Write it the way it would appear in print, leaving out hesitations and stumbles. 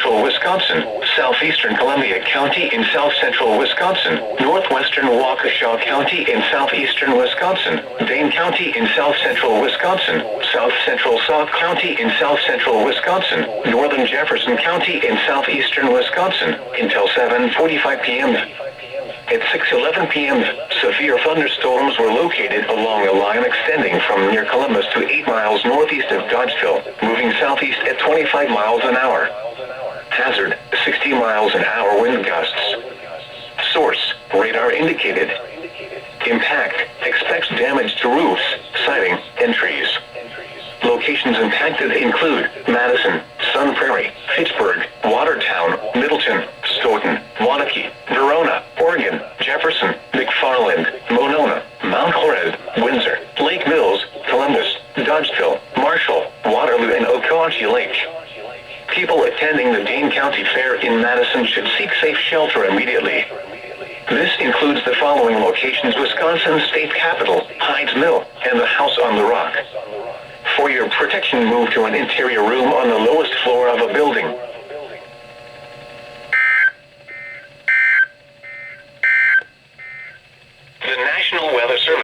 central Wisconsin, southeastern Columbia County in south central Wisconsin, northwestern Waukesha County in southeastern Wisconsin, Dane County in south central Wisconsin, south central Sauk County in south central Wisconsin, northern Jefferson County in southeastern Wisconsin, until 7:45 p.m. At 6:11 p.m., severe thunderstorms were located along a line extending from near Columbus to 8 miles northeast of Dodgeville, moving southeast at 25 miles an hour. Hazard, 60 miles an hour wind gusts. Source, radar indicated. Impact, expects damage to roofs, siding, and trees. Locations impacted include Madison, Sun Prairie, Fitchburg, Watertown, Middleton, Stoughton, Waunakee, Verona, Oregon, Jefferson, McFarland, Monona, Mount Horeb, Windsor, Lake Mills, Columbus, Dodgeville, Marshall, Waterloo, and Okoachee Lake. People attending the Dane County Fair in Madison should seek safe shelter immediately. This includes the following locations: Wisconsin State Capitol, Hydes Mill, and the House on the Rock. For your protection, move to an interior room on the lowest floor of a building.